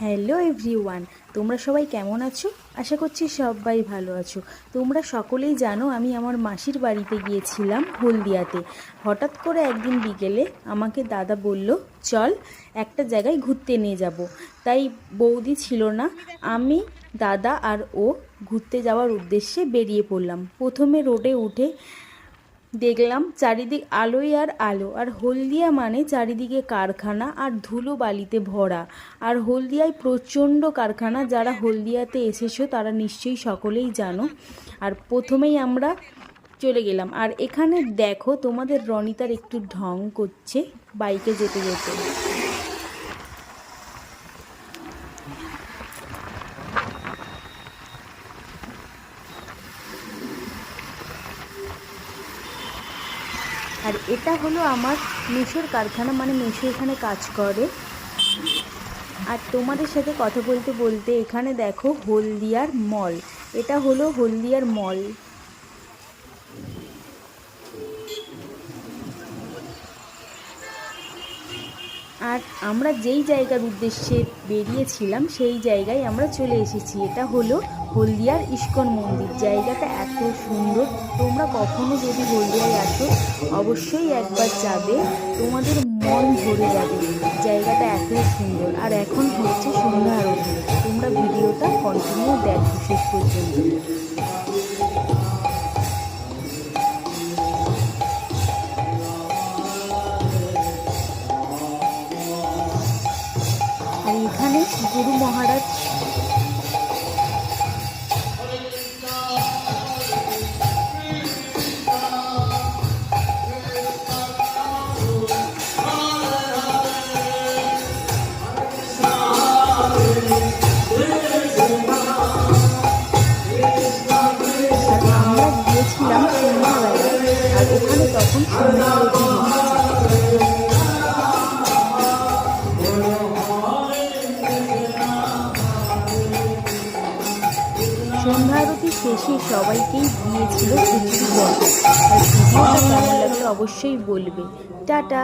Hello everyone, তোমরা সবাই কেমন আছো? আশা করছি সবাই ভালো আছো। তোমরা সকলেই জানো আমি আমার মাসির বাড়িতে গিয়েছিলাম হলদিয়াতে। হঠাৎ করে একদিন বিকেলে আমাকে দাদা বলল, চল একটা জায়গায় ঘুরতে নিয়ে যাব। তাই বৌদি ছিল না, আমি, দাদা আর ও ঘুরতে যাওয়ার উদ্দেশ্যে বেরিয়ে পড়লাম। প্রথমে রোডে উঠে দেখলাম চারিদিক আলোই আর আলো, আর হলদিয়া মানে চারিদিকে কারখানা আর ধুলো বালিতে ভরা। আর হলদিয়ায় প্রচণ্ড কারখানা, যারা হলদিয়াতে এসেছো তারা নিশ্চয়ই সকলেই জানো। আর প্রথমেই আমরা চলে গেলাম, আর এখানে দেখো তোমাদের রনিতার একটু ঢং করছে বাইকে যেতে যেতে। আর এটা হলো আমার মেসোর কারখানা, মানে মেসো এখানে কাজ করে। আর তোমাদের সাথে কথা বলতে বলতে এখানে দেখো হলদিয়ার মল, এটা হলো হলদিয়ার মল। আর আমরা যেই জায়গার উদ্দেশ্যে বেরিয়েছিলাম সেই জায়গায় আমরা চলে এসেছি। এটা হলো হলদিয়ার ইস্কন মন্দির। জায়গাটা এত সুন্দর, তোমরা কখনো যদি হলদিয়ায় আসো অবশ্যই একবার যাবে, তোমাদের মন ভরে যাবে। জায়গাটা এত সুন্দর। আর এখন হচ্ছে সন্ধ্যা আরতি, তোমরা ভিডিওটা কন্টিনিউ দেখো শেষ পর্যন্ত। আর এখানে গুরু মহারাজ আমরা গিয়েছিলাম সন্ধ্যাবেলায়, আর ওখানে তখন সন্ধ্যা আরতি সন্ধ্যা আরতি শেষে সবাইকেই দিয়েছিল খিচুড়ি বড়। আর ভিডিওটা কেমন লাগলো অবশ্যই বলবে। টাটা।